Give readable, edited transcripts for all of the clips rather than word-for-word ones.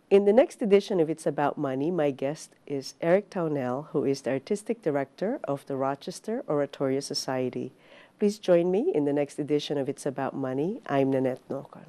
In the next edition of It's About Money, my guest is Eric Townell, who is the Artistic Director of the Rochester Oratorio Society. Please join me in the next edition of It's About Money. I'm Nannette Nocon.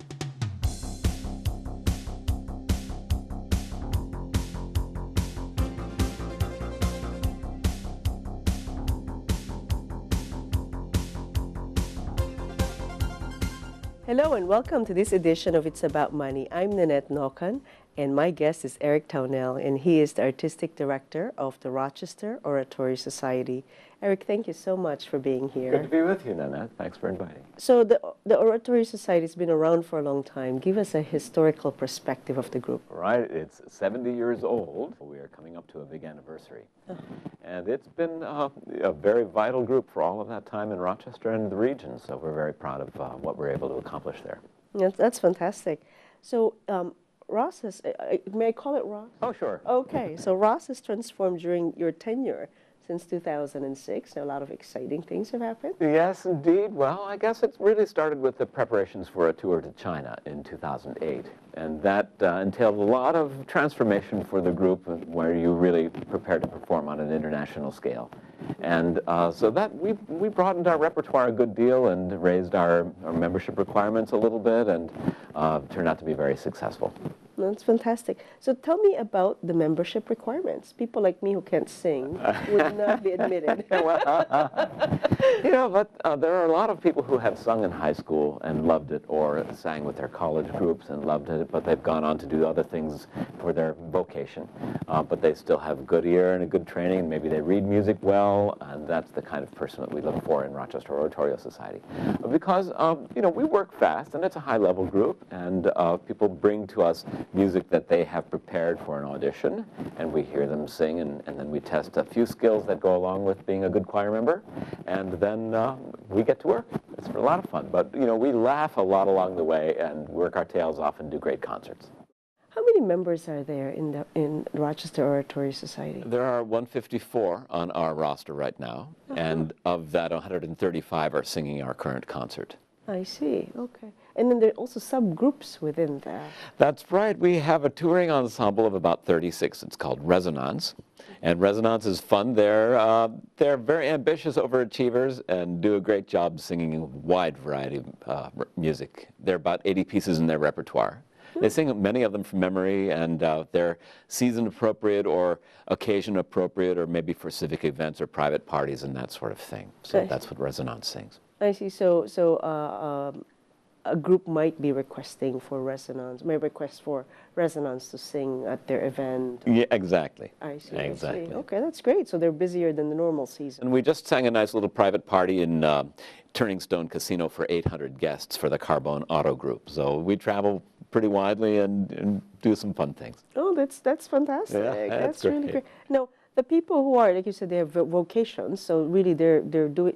Hello and welcome to this edition of It's About Money. I'm Nannette Nocon, and my guest is Eric Townell, and he is the Artistic Director of the Rochester Oratorio Society. Eric, thank you so much for being here. Good to be with you, Nannette. Thanks for inviting. So the Oratorio Society has been around for a long time. Give us a historical perspective of the group. Right, it's 70 years old. We are coming up to a big anniversary. And it's been a very vital group for all of that time in Rochester and the region, so we're very proud of what we're able to accomplish there. That's fantastic. So Ross has, may I call it Ross? Oh, sure. Okay, so Ross has transformed during your tenure since 2006. A lot of exciting things have happened. Yes, indeed. Well, I guess it really started with the preparations for a tour to China in 2008. And that entailed a lot of transformation for the group where you really prepared to perform on an international scale. And so that we broadened our repertoire a good deal and raised our membership requirements a little bit and turned out to be very successful. That's fantastic. So tell me about the membership requirements. People like me who can't sing would not be admitted. You know, but there are a lot of people who have sung in high school and loved it, or sang with their college groups and loved it, but they've gone on to do other things for their vocation. But they still have a good ear and a good training, and maybe they read music well, and that's the kind of person that we look for in Rochester Oratorio Society. Because, you know, we work fast, and it's a high-level group, and people bring to us music that they have prepared for an audition, and we hear them sing, and then we test a few skills that go along with being a good choir member, and then we get to work. It's a lot of fun, but you know, we laugh a lot along the way and work our tails off and do great concerts. How many members are there in Rochester Oratorio Society? There are 154 on our roster right now, and of that 135 are singing our current concert. I see, okay. And then there are also subgroups within that. That's right. We have a touring ensemble of about 36. It's called Resonance. And Resonance is fun. They're very ambitious overachievers and do a great job singing a wide variety of music. There are about 80 pieces in their repertoire. They sing many of them from memory, and they're season appropriate or occasion appropriate, or maybe for civic events or private parties and that sort of thing. So that's what Resonance sings. I see. So a group might be requesting for Resonance, may request for Resonance to sing at their event. Yeah, exactly. I see. Exactly. I see. Okay, that's great. So they're busier than the normal season. And we just sang a nice little private party in Turning Stone Casino for 800 guests for the Carbone Auto Group. So we travel pretty widely and do some fun things. Oh, that's fantastic. Yeah, that's great. really great. Now, the people who are, like you said, they have vocations, so really they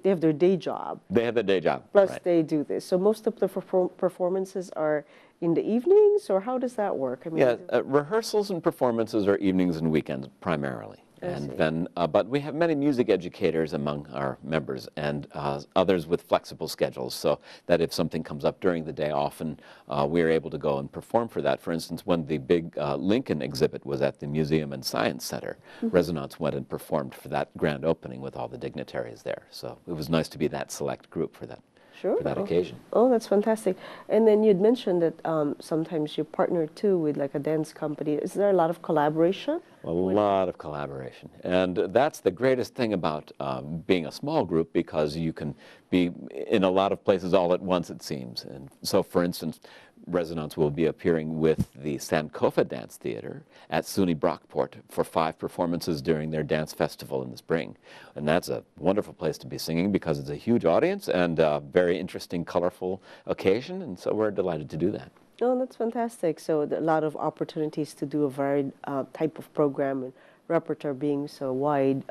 have their day job. They have their day job. Plus right. they do this. So most of the performances are in the evenings, or how does that work? I mean, yeah, rehearsals and performances are evenings and weekends primarily. And then, but we have many music educators among our members, and others with flexible schedules, so that if something comes up during the day, often we're able to go and perform for that. For instance, when the big Lincoln exhibit was at the Museum and Science Center, Resonance went and performed for that grand opening with all the dignitaries there. So it was nice to be that select group for that. Sure. For that occasion. Oh, that's fantastic. And then you'd mentioned that sometimes you partner too with like a dance company. Is there a lot of collaboration? A lot of collaboration. And that's the greatest thing about being a small group, because you can be in a lot of places all at once, it seems. And so, for instance, Resonance will be appearing with the Sankofa Dance Theater at SUNY Brockport for 5 performances during their dance festival in the spring. And that's a wonderful place to be singing, because it's a huge audience and a very interesting, colorful occasion, and so we're delighted to do that. Oh, that's fantastic. So a lot of opportunities to do a varied type of program, and repertoire being so wide,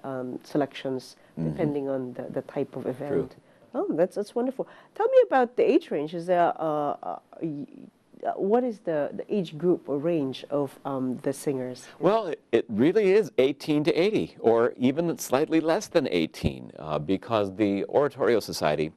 selections depending on the type of event. True. Oh, that's wonderful. Tell me about the age range. Is there what is the age group or range of the singers? Well, it really is 18 to 80, or even slightly less than 18, because the Oratorio Society,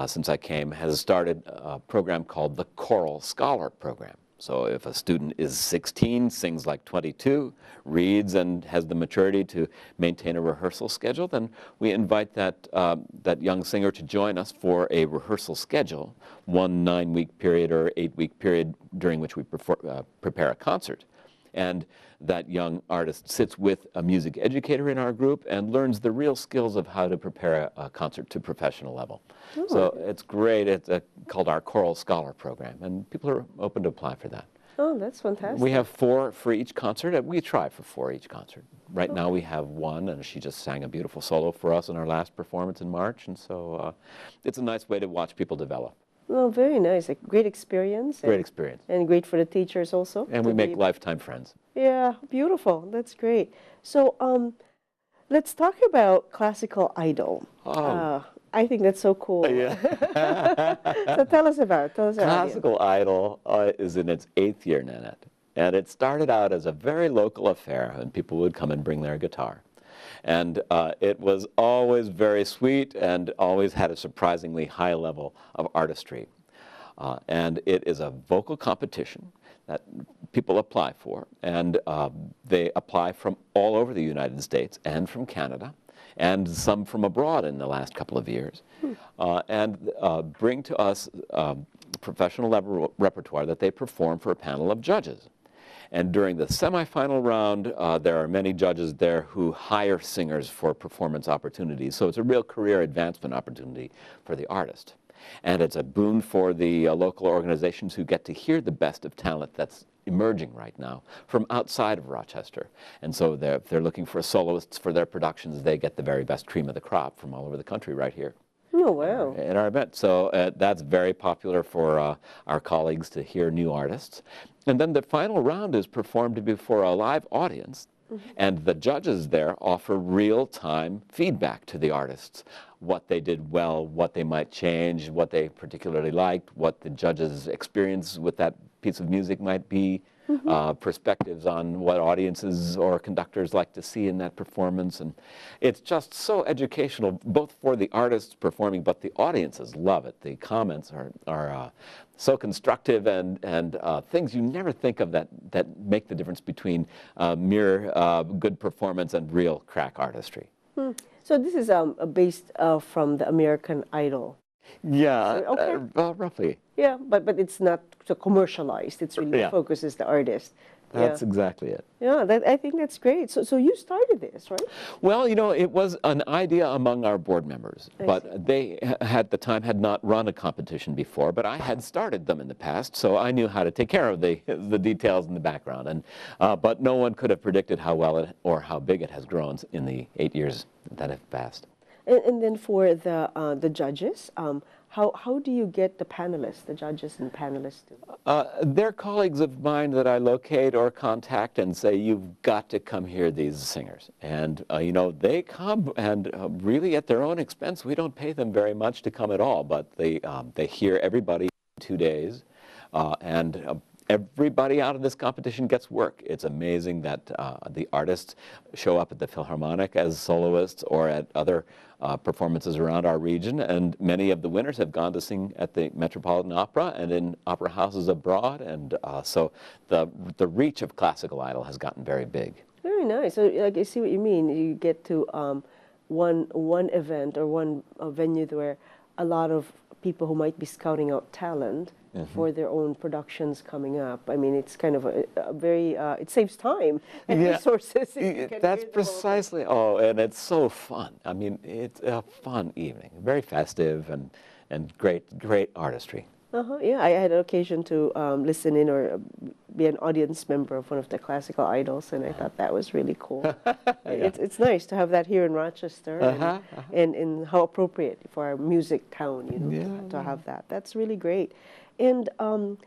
since I came, has started a program called the Choral Scholar Program. So if a student is 16, sings like 22, reads and has the maturity to maintain a rehearsal schedule, then we invite that young singer to join us for a rehearsal schedule, one 9-week period or 8-week period during which we prepare a concert. And that young artist sits with a music educator in our group and learns the real skills of how to prepare a concert to professional level. Ooh. So it's great. It's called our Choral Scholar Program, and people are open to apply for that. Oh, that's fantastic. We have 4 for each concert. We try for 4 each concert. Right now we have 1, and she just sang a beautiful solo for us in our last performance in March, and so it's a nice way to watch people develop. Oh, very nice. A great experience. Great experience. And great for the teachers also. And we make lifetime friends. Yeah, beautiful. That's great. So let's talk about Classical Idol. Oh. I think that's so cool. Yeah. So tell us about it. Tell us about it. Classical Idol is in its 8th year, Nannette. And it started out as a very local affair, and people would come and bring their guitar. And it was always very sweet and always had a surprisingly high level of artistry. And it is a vocal competition that people apply for. And they apply from all over the United States and from Canada, and some from abroad in the last couple of years, and bring to us professional level repertoire that they perform for a panel of judges. And during the semifinal round, there are many judges there who hire singers for performance opportunities. So it's a real career advancement opportunity for the artist. And it's a boon for the local organizations who get to hear the best of talent that's emerging right now from outside of Rochester. And so if they're looking for soloists for their productions, they get the very best cream of the crop from all over the country right here. Oh, wow. In our event. So that's very popular for our colleagues to hear new artists. And then the final round is performed before a live audience. And the judges there offer real-time feedback to the artists, what they did well, what they might change, what they particularly liked, what the judges' experience with that piece of music might be, perspectives on what audiences or conductors like to see in that performance. And it's just so educational, both for the artists performing, but the audiences love it. The comments are so constructive and things you never think of that make the difference between mere good performance and real crack artistry. So this is based from the American Idol. Yeah, Okay. Roughly. Yeah, but it's not so commercialized. It's really focuses the artist. That's exactly it. Yeah, I think that's great. So you started this, right? Well, you know, it was an idea among our board members, but they at the time had not run a competition before, but I had started them in the past, so I knew how to take care of the details in the background. And but no one could have predicted how well it or how big it has grown in the 8 years that have passed. And then for the judges, how do you get the panelists, the judges and panelists? They're colleagues of mine that I locate or contact and say, you've got to come hear these singers. And, you know, they come and really at their own expense. We don't pay them very much to come at all, but they hear everybody in 2 days. Everybody out of this competition gets work. It's amazing that the artists show up at the Philharmonic as soloists or at other performances around our region, and many of the winners have gone to sing at the Metropolitan Opera and in opera houses abroad, and so the reach of Classical Idol has gotten very big. Very nice. So like, I see what you mean. You get to one event or one venue where a lot of people who might be scouting out talent for their own productions coming up. I mean, it's kind of a very, it saves time and resources. That's precisely, and it's so fun. I mean, it's a fun evening, very festive and great artistry. Yeah, I had an occasion to listen in or be an audience member of one of the Classical Idols, and I thought that was really cool. It's nice to have that here in Rochester, and how appropriate for our music town, you know, to have that. That's really great. And how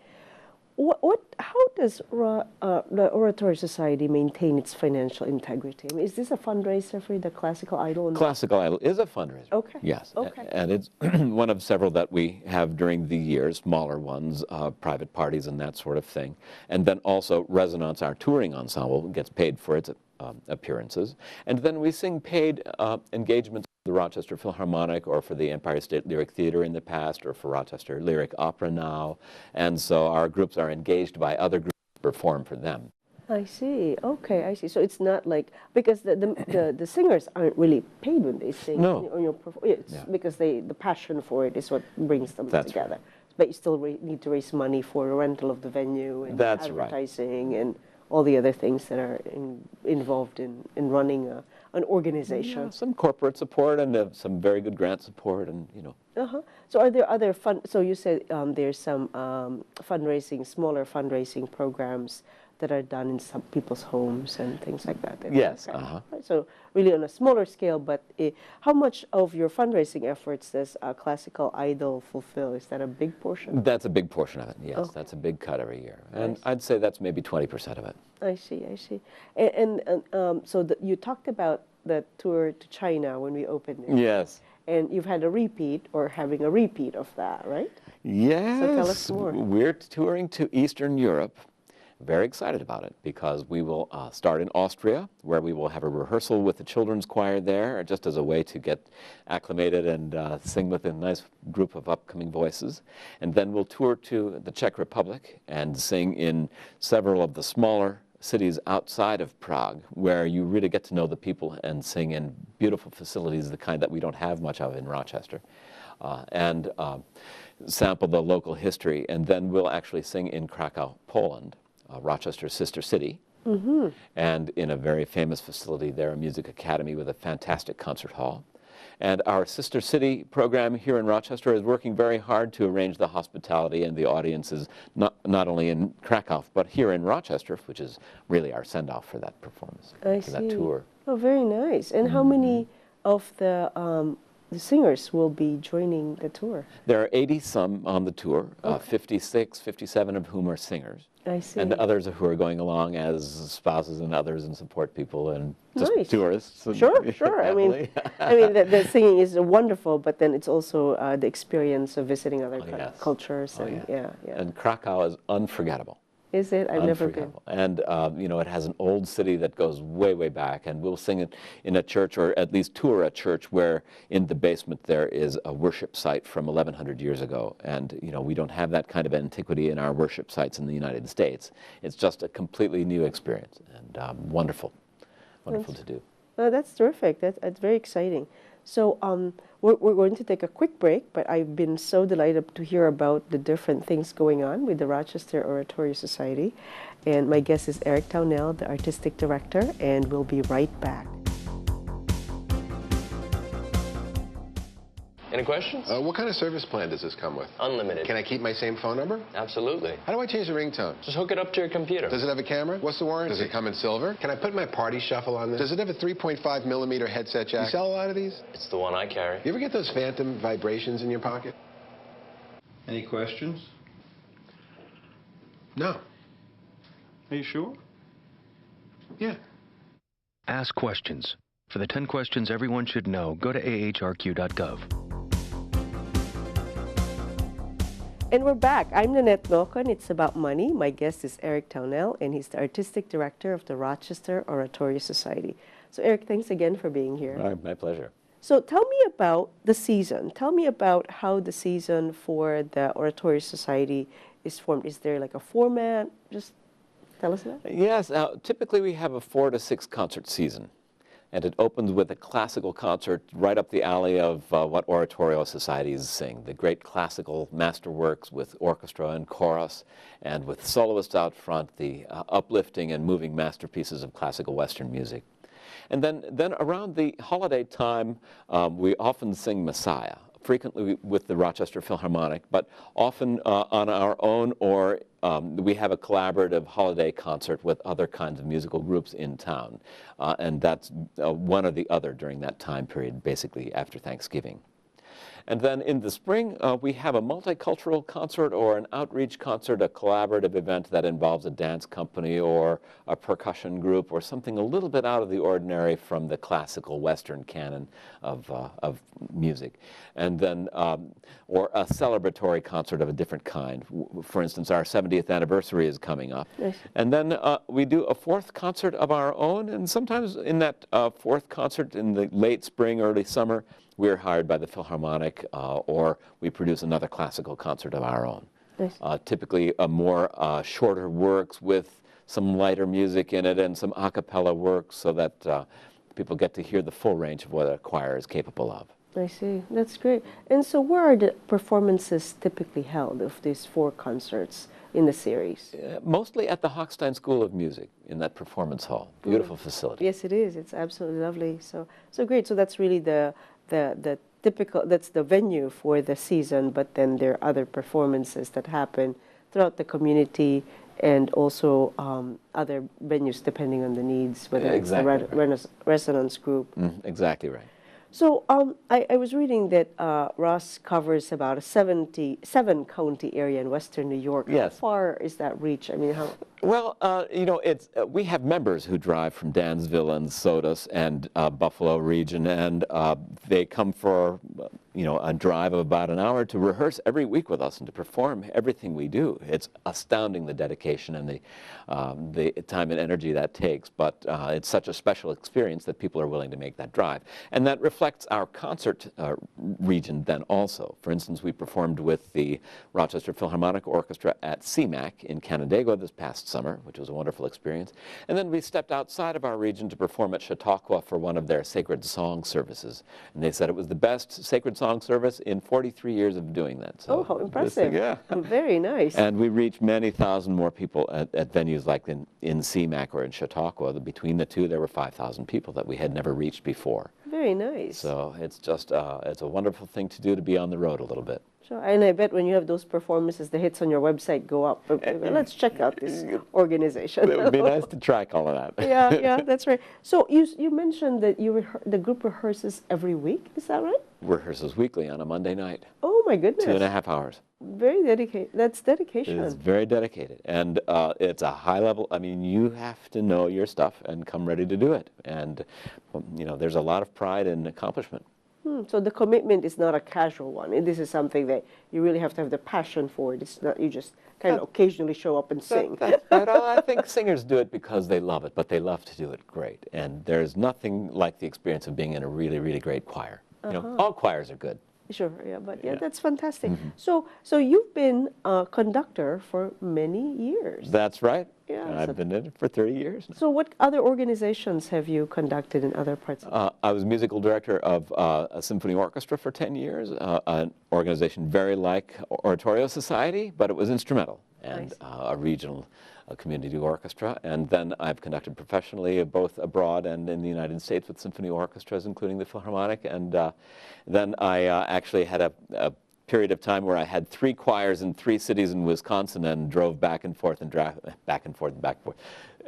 does the Oratorio Society maintain its financial integrity? I mean, is this a fundraiser for the Classical Idol? Classical Idol is a fundraiser. Okay. Yes. Okay. And it's one of several that we have during the year, smaller ones, private parties and that sort of thing. And then also Resonance, our touring ensemble, gets paid for its appearances. And then we sing paid engagements the Rochester Philharmonic or for the Empire State Lyric Theater in the past or for Rochester Lyric Opera now. And so our groups are engaged by other groups to perform for them. I see. Okay, I see. So it's not like, because the singers aren't really paid when they sing. No. On your it's because the passion for it is what brings them together. Right. But you still need to raise money for the rental of the venue and advertising and all the other things that are involved in running an organization. Yeah, some corporate support and some very good grant support, and So are there other so you said there's some smaller fundraising programs that are done in some people's homes and things like that. Yes. Right? So really on a smaller scale, but how much of your fundraising efforts does Classical Idol fulfill? Is that a big portion? That's a big portion of it, yes. That's a big cut every year. And I'd say that's maybe 20% of it. I see, I see. And so you talked about the tour to China when we opened it. Yes. And you've had a repeat or having a repeat of that, right? Yes. So tell us more. We're touring to Eastern Europe. Very excited about it because we will start in Austria, where we will have a rehearsal with the children's choir there, just as a way to get acclimated and sing with a nice group of upcoming voices. And then we'll tour to the Czech Republic and sing in several of the smaller cities outside of Prague, where you really get to know the people and sing in beautiful facilities, the kind that we don't have much of in Rochester, and sample the local history. And then we'll actually sing in Krakow, Poland, Rochester's sister city, and in a very famous facility there, a music academy with a fantastic concert hall. And our sister city program here in Rochester is working very hard to arrange the hospitality and the audiences, not only in Krakow, but here in Rochester, which is really our send-off for that performance, for that tour. Oh, very nice. And how many of the singers will be joining the tour? There are 80-some on the tour, 56, 57 of whom are singers. I see. And others who are going along as spouses and others and support people and just tourists. And Sure. I mean, the singing is wonderful, but then it's also the experience of visiting other cultures. And, And Krakow is unforgettable. Is it? I've never been. And, it has an old city that goes way, way back, and we'll sing it in a church, or at least tour a church where in the basement there is a worship site from 1100 years ago. And, we don't have that kind of antiquity in our worship sites in the United States. It's just a completely new experience, and wonderful to do. Oh, that's terrific. That's very exciting. So we're going to take a quick break, but I've been so delighted to hear about the different things going on with the Rochester Oratorio Society. And my guest is Eric Townell, the Artistic Director, and we'll be right back. Any questions? What kind of service plan does this come with? Unlimited. Can I keep my same phone number? Absolutely. How do I change the ringtone? Just hook it up to your computer. Does it have a camera? What's the warranty? Does it come in silver? Can I put my party shuffle on this? Does it have a 3.5mm headset jack? You sell a lot of these? It's the one I carry. You ever get those phantom vibrations in your pocket? Any questions? No. Are you sure? Yeah. Ask questions. For the 10 questions everyone should know, go to ahrq.gov. And we're back. I'm Nannette Nocon. It's about money. My guest is Eric Townell, and he's the Artistic Director of the Rochester Oratorio Society. So Eric, thanks again for being here. All right, my pleasure. So tell me about the season. Tell me about how the season for the Oratorio Society is formed. Is there like a format? Just tell us that. Yes, typically we have a 4 to 6 concert season. And it opens with a classical concert right up the alley of what oratorio societies sing, the great classical masterworks with orchestra and chorus, and with soloists out front, the uplifting and moving masterpieces of classical Western music. And then around the holiday time, we often sing Messiah, frequently with the Rochester Philharmonic, but often on our own, or we have a collaborative holiday concert with other kinds of musical groups in town. And that's one or the other during that time period, basically after Thanksgiving. And then in the spring, we have a multicultural concert or an outreach concert, a collaborative event that involves a dance company or a percussion group or something a little bit out of the ordinary from the classical Western canon of music. And then, or a celebratory concert of a different kind. For instance, our 70th anniversary is coming up. Yes. And then we do a fourth concert of our own, and sometimes in that fourth concert in the late spring, early summer, we're hired by the Philharmonic, or we produce another classical concert of our own. Nice. Typically more shorter works with some lighter music in it and some a cappella works so that people get to hear the full range of what a choir is capable of. I see. That's great. And so where are the performances typically held of these 4 concerts in the series? Mostly at the Hochstein School of Music in that performance hall. Beautiful facility. Yes, it is. It's absolutely lovely. So great. So that's really the typical, that's the venue for the season, but then there are other performances that happen throughout the community and also other venues depending on the needs, whether exactly it's the resonance group. Exactly right. So I was reading that Ross covers about a 77-county area in Western New York. Yes. How far is that reach? I mean, how? Well, you know, it's we have members who drive from Dansville and Sodus and Buffalo region, and they come for you know, a drive of about an hour to rehearse every week with us and to perform everything we do. It's astounding the dedication and the time and energy that takes, but it's such a special experience that people are willing to make that drive. And that reflects our concert region then also. For instance, we performed with the Rochester Philharmonic Orchestra at CMAC in Canandaigua this past summer, which was a wonderful experience. And then we stepped outside of our region to perform at Chautauqua for one of their sacred song services. And they said it was the best sacred song service in 43 years of doing that. So oh, how impressive. Yeah. Very nice. And we reached many thousand more people at venues like in CMAC or in Chautauqua. Between the two, there were 5,000 people that we had never reached before. Very nice. So it's just, it's a wonderful thing to do, to be on the road a little bit. Sure, and I bet when you have those performances, the hits on your website go up. Let's check out this organization. It would be nice to track all of that. Yeah, that's right. So you mentioned that the group rehearses every week. Is that right? Rehearses weekly on a Monday night. Oh my goodness! 2.5 hours. Very dedicated. That's dedication. It is very dedicated, and it's a high level. I mean, you have to know your stuff and come ready to do it. And you know, there's a lot of pride and accomplishment. So the commitment is not a casual one. This is something that you really have to have the passion for. It's not you just kind of occasionally show up and sing. I think singers do it because they love it, but they love to do it great. And there's nothing like the experience of being in a really, really great choir. You know, all choirs are good. Sure, yeah, but yeah, that's fantastic. So you've been a conductor for many years. That's right. Yeah, I've been in it for 30 years. So what other organizations have you conducted in other parts of I was musical director of a symphony orchestra for 10 years, an organization very like Oratorio Society, but it was instrumental, and a regional community orchestra. And then I've conducted professionally both abroad and in the United States with symphony orchestras, including the Philharmonic. And then I actually had a period of time where I had 3 choirs in 3 cities in Wisconsin and drove back and forth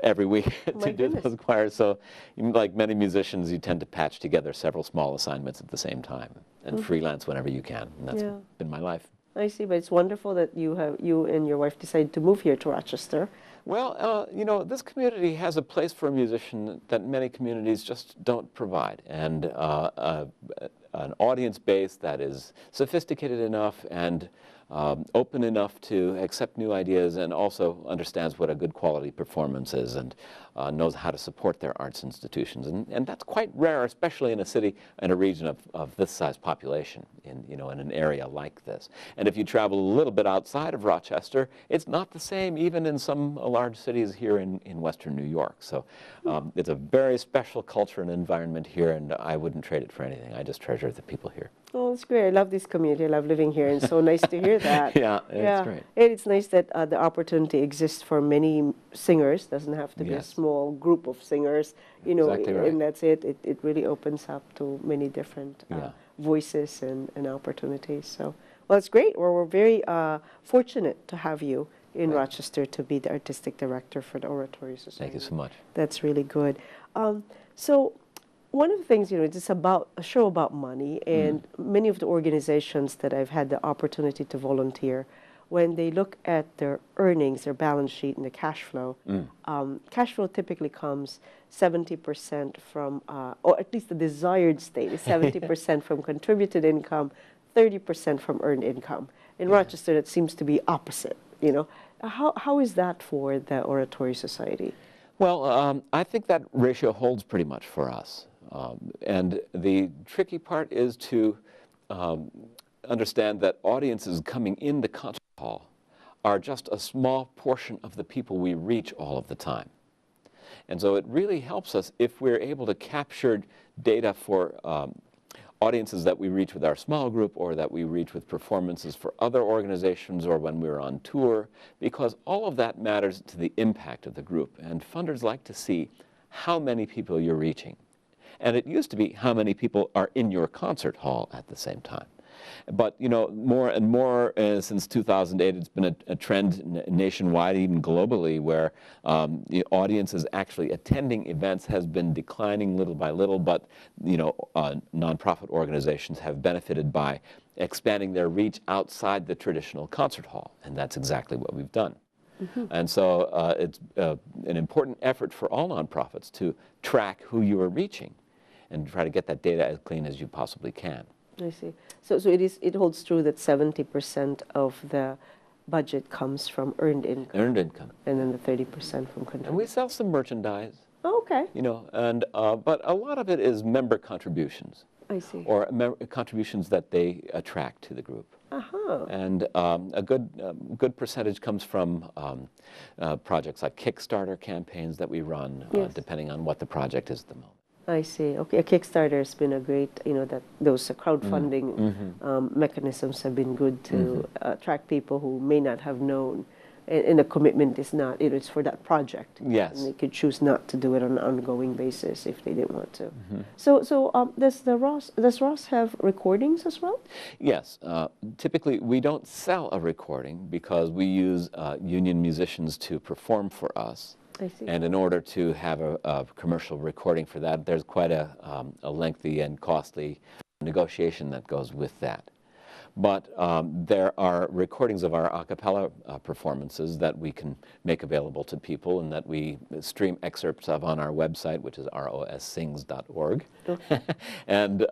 every week to do those choirs. So like many musicians, you tend to patch together several small assignments at the same time and freelance whenever you can. And that's been my life. I see, but it's wonderful that you and your wife decided to move here to Rochester. Well, you know, this community has a place for a musician that many communities just don't provide, and an audience base that is sophisticated enough and open enough to accept new ideas and also understands what a good quality performance is and knows how to support their arts institutions. And that's quite rare, especially in a city and a region of this size population, in an area like this. And if you travel a little bit outside of Rochester, it's not the same even in some large cities here in Western New York. So it's a very special culture and environment here, and I wouldn't trade it for anything. I just treasure the people here. Oh, it's great. I love this community. I love living here, and it's so nice to hear that. Yeah, it's great. And it's nice that the opportunity exists for many singers. Doesn't have to be a small group of singers, Exactly right. And that's it. It really opens up to many different voices and opportunities. So, well, it's great. We're very fortunate to have you in Rochester to be the artistic director for the Oratorio Society. Thank you so much. That's really good. So, one of the things, it's about a show about money, and many of the organizations that I've had the opportunity to volunteer, when they look at their earnings, their balance sheet, and the cash flow typically comes 70% from, or at least the desired state is 70% from contributed income, 30% from earned income. In Rochester, that seems to be opposite. How is that for the Oratory Society? Well, I think that ratio holds pretty much for us. And the tricky part is to understand that audiences coming in the concert hall are just a small portion of the people we reach all of the time. And so it really helps us if we're able to capture data for audiences that we reach with our small group, or that we reach with performances for other organizations, or when we're on tour, because all of that matters to the impact of the group. And funders like to see how many people you're reaching. And it used to be how many people are in your concert hall at the same time. But, more and more since 2008, it's been a trend nationwide, even globally, where the audiences actually attending events has been declining little by little, but, nonprofit organizations have benefited by expanding their reach outside the traditional concert hall, and that's exactly what we've done. And so it's an important effort for all nonprofits to track who you are reaching and try to get that data as clean as you possibly can. I see. So it holds true that 70% of the budget comes from earned income. Earned income. And then the 30% from contribution. And we sell some merchandise. Oh, okay. But a lot of it is member contributions. I see. Or contributions that they attract to the group. And a good percentage comes from projects like Kickstarter campaigns that we run, depending on what the project is at the moment. I see. Okay, a Kickstarter has been a great, that those crowdfunding mechanisms have been good to attract people who may not have known, and the commitment is not, it's for that project. Yes. And they could choose not to do it on an ongoing basis if they didn't want to. So does Ross have recordings as well? Yes. Typically, we don't sell a recording because we use union musicians to perform for us. I see. And in order to have a commercial recording for that, there's quite a lengthy and costly negotiation that goes with that. But there are recordings of our a cappella performances that we can make available to people, and that we stream excerpts of on our website, which is rossings.org. And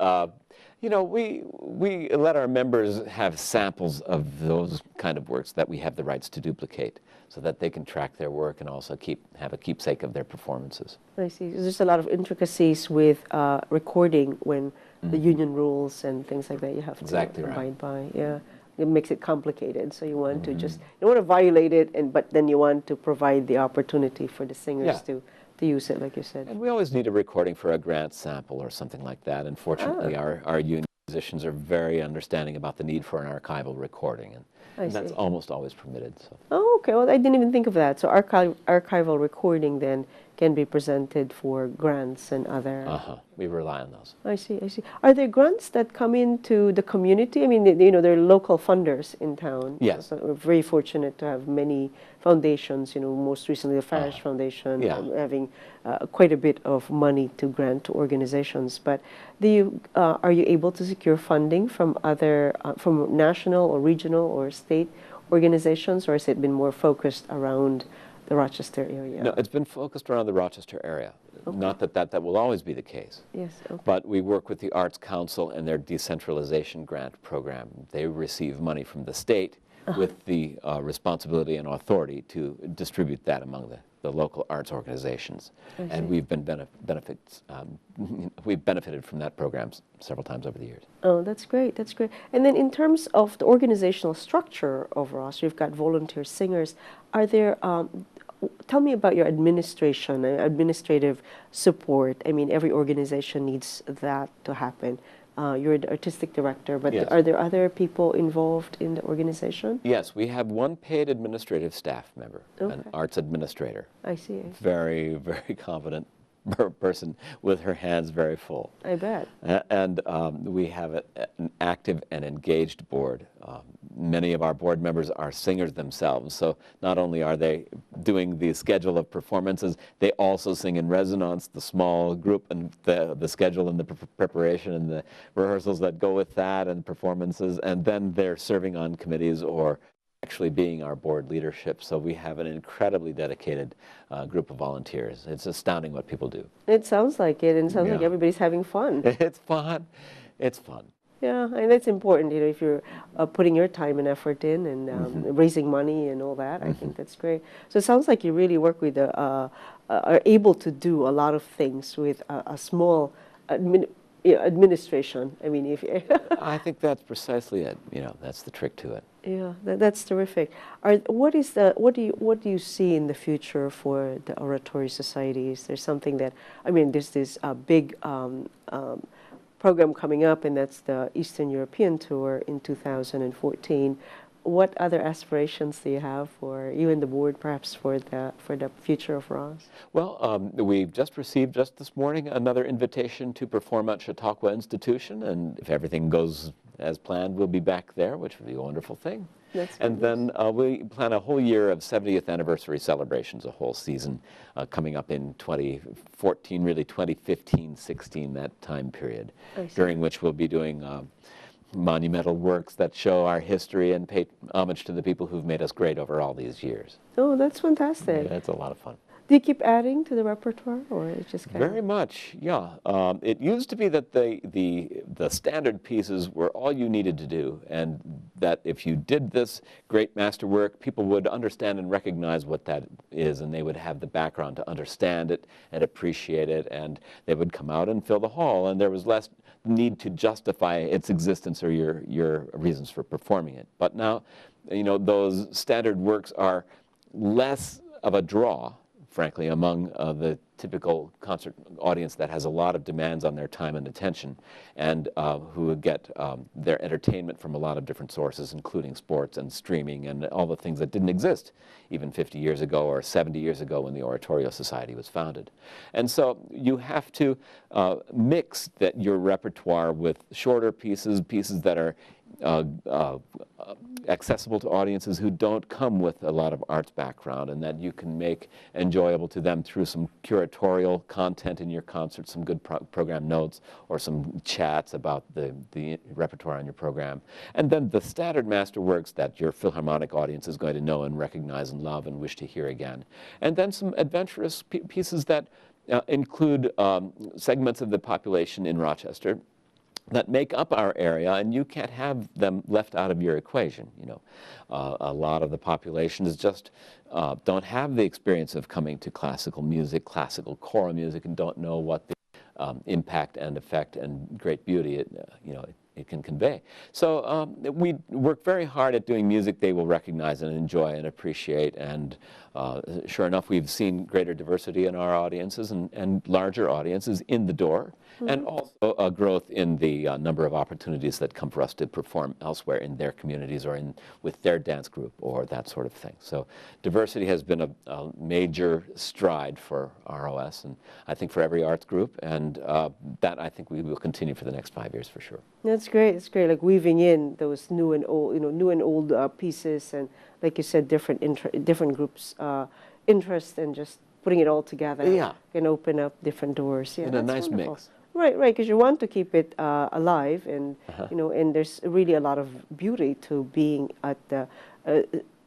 we let our members have samples of those kind of works that we have the rights to duplicate, so that they can track their work and also have a keepsake of their performances. I see. There's a lot of intricacies with recording when the union rules and things like that you have to abide by. Yeah, it makes it complicated. So you want to you don't want to violate it, but then you want to provide the opportunity for the singers to use it, like you said. And we always need a recording for a grant sample or something like that. And fortunately, our union musicians are very understanding about the need for an archival recording, and that's almost always permitted. So. Oh, okay. Well, I didn't even think of that. So archival recording then can be presented for grants and other... We rely on those. I see, I see. Are there grants that come into the community? I mean, there are local funders in town. Yes. So we're very fortunate to have many foundations, most recently the Farish Foundation, having quite a bit of money to grant to organizations. But are you able to secure funding from from national or regional or state organizations, or has it been more focused around the Rochester area? No, it's been focused around the Rochester area. Okay. Not that will always be the case. Yes. Okay. But we work with the Arts Council and their decentralization grant program. They receive money from the state with the responsibility and authority to distribute that among the local arts organizations. And we've been we've benefited from that program several times over the years. Oh, that's great. That's great. And then in terms of the organizational structure of Ross, you've got volunteer singers. Are there tell me about your administration and administrative support. I mean, every organization needs that to happen. You're the artistic director, but are there other people involved in the organization? Yes, we have one paid administrative staff member, an arts administrator. I see. Very, very competent person with her hands very full. I bet. And we have an active and engaged board. Many of our board members are singers themselves, so not only are they doing the schedule of performances, they also sing in resonance, the small group and the schedule and the preparation and the rehearsals that go with that and performances, and then they're serving on committees or actually being our board leadership. So we have an incredibly dedicated group of volunteers. It's astounding what people do. It sounds like it, and it sounds like Yeah. everybody's having fun. It's fun. It's fun. Yeah, and that's important, you know, if you're putting your time and effort in and raising money and all that. I think that's great. So it sounds like you really work with, are able to do a lot of things with a small administration. I mean, if I think that's precisely it. You know, that's the trick to it. yeah, that's terrific. What do you see in the future for the Oratory Society? Is there something that, I mean, there's this big program coming up, and that's the Eastern European tour in 2014. What other aspirations do you have for you and the board, perhaps for the future of Ross? Well, we've just received just this morning another invitation to perform at Chautauqua Institution, and if everything goes as planned, we'll be back there, which would be a wonderful thing. That's and then we plan a whole year of 70th anniversary celebrations, a whole season coming up in 2014, really 2015, 16, that time period, during which we'll be doing monumental works that show our history and pay homage to the people who've made us great over all these years. Oh, that's fantastic. Yeah, it's a lot of fun. Do you keep adding to the repertoire, or it just kind Very much, yeah. It used to be that the standard pieces were all you needed to do, and that if you did this great masterwork, people would understand and recognize what that is, and they would have the background to understand it and appreciate it, and they would come out and fill the hall, and there was less need to justify its existence or your reasons for performing it. But now, you know, those standard works are less of a draw, frankly, among the typical concert audience that has a lot of demands on their time and attention, and who get their entertainment from a lot of different sources, including sports and streaming and all the things that didn't exist even 50 years ago or 70 years ago when the Oratorio Society was founded. And so you have to mix your repertoire with shorter pieces that are accessible to audiences who don't come with a lot of arts background, and that you can make enjoyable to them through some curatorial content in your concert, some good program notes, or some chats about the repertoire on your program. And then the standard masterworks that your Philharmonic audience is going to know and recognize and love and wish to hear again. And then some adventurous pieces that include segments of the population in Rochester that make up our area, and you can't have them left out of your equation. You know, a lot of the population is just don't have the experience of coming to classical music, classical choral music, and don't know what the impact and effect and great beauty it can convey. So we work very hard at doing music they will recognize and enjoy and appreciate, and sure enough, we've seen greater diversity in our audiences and larger audiences in the door, and also a growth in the number of opportunities that come for us to perform elsewhere in their communities or with their dance group or that sort of thing. So diversity has been a major stride for ROS, and I think for every arts group, and that I think we will continue for the next 5 years for sure. That's great. It's great, like weaving in those new and old pieces, and like you said, different groups' interest, and just putting it all together. Yeah. Can open up different doors. Yeah, In a that's nice wonderful. mix. Right, because you want to keep it alive, and and there's really a lot of beauty to being at the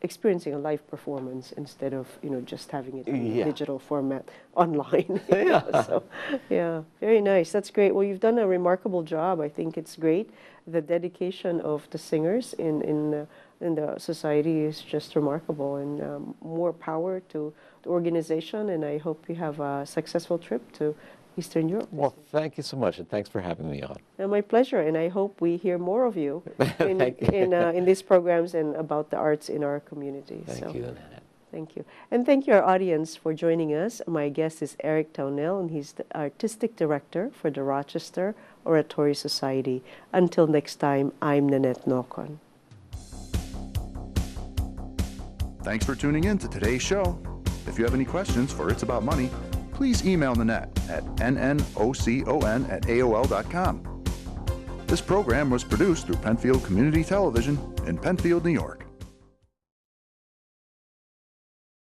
experiencing a live performance instead of just having it in digital format online. So, yeah, very nice. That's great. Well, you've done a remarkable job. I think it's great. The dedication of the singers in the society is just remarkable, and more power to the organization. And I hope you have a successful trip to Eastern Europe. Well, thank you so much, and thanks for having me on. My pleasure, and I hope we hear more of you in these programs and about the arts in our community. Thank you, Nannette. Thank you. And thank you, our audience, for joining us. My guest is Eric Townell, and he's the Artistic Director for the Rochester Oratorio Society. Until next time, I'm Nannette Nocon. Thanks for tuning in to today's show. If you have any questions for It's About Money, please email Nannette at nnocon@aol.com. This program was produced through Penfield Community Television in Penfield, New York.